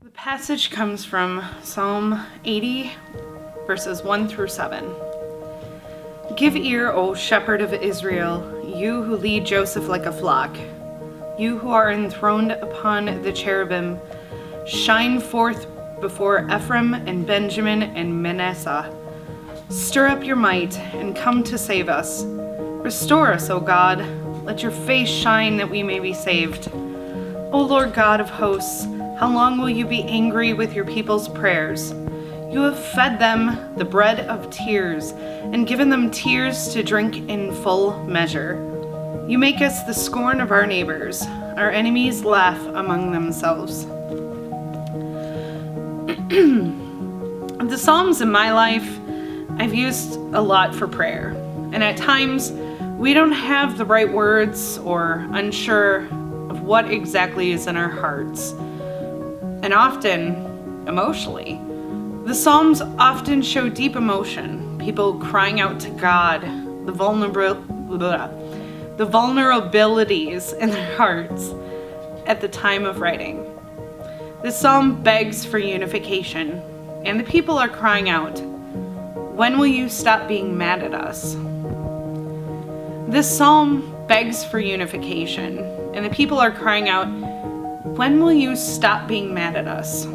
The passage comes from Psalm 80, verses 1 through 7. Give ear, O shepherd of Israel, you who lead Joseph like a flock, you who are enthroned upon the cherubim, shine forth before Ephraim and Benjamin and Manasseh. Stir up your might and come to save us. Restore us, O God. Let your face shine that we may be saved. O Lord God of hosts, how long will you be angry with your people's prayers? You have fed them the bread of tears and given them tears to drink in full measure. You make us the scorn of our neighbors. Our enemies laugh among themselves. The Psalms in my life, I've used a lot for prayer. And at times, we don't have the right words or unsure of what exactly is in our hearts. And often, emotionally. The Psalms often show deep emotion, people crying out to God, the vulnerabilities in their hearts at the time of writing. This psalm begs for unification, and the people are crying out, when will you stop being mad at us? This psalm begs for unification, and the people are crying out, when will you stop being mad at us?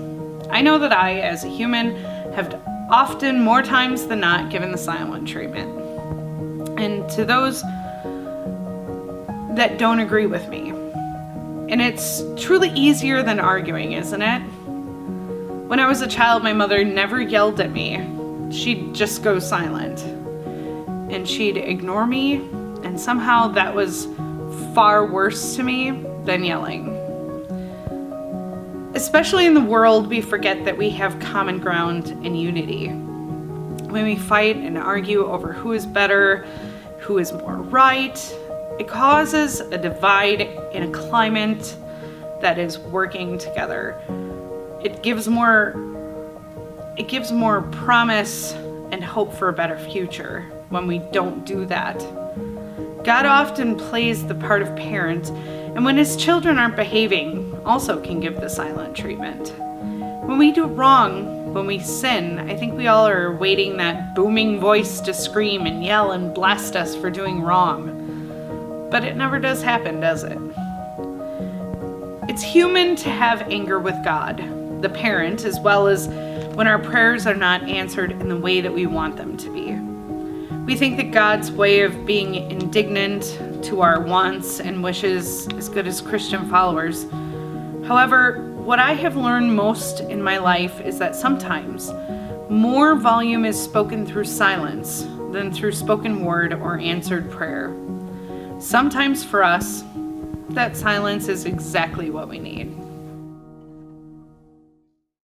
I know that I, as a human, have often, more times than not, given the silent treatment. And to those that don't agree with me. And it's truly easier than arguing, isn't it? When I was a child, my mother never yelled at me. She'd just go silent. And she'd ignore me, and somehow that was far worse to me than yelling. Especially in the world, we forget that we have common ground and unity. When we fight and argue over who is better, who is more right, it causes a divide in a climate that is working together. It gives more promise and hope for a better future when we don't do that. God often plays the part of parent, and when his children aren't behaving, also can give the silent treatment. When we do wrong, when we sin, I think we all are waiting that booming voice to scream and yell and blast us for doing wrong. But it never does happen, does it? It's human to have anger with God, the parent, as well as when our prayers are not answered in the way that we want them to be. We think that God's way of being indignant to our wants and wishes is good as Christian followers. However, what I have learned most in my life is that sometimes more volume is spoken through silence than through spoken word or answered prayer. Sometimes for us, that silence is exactly what we need.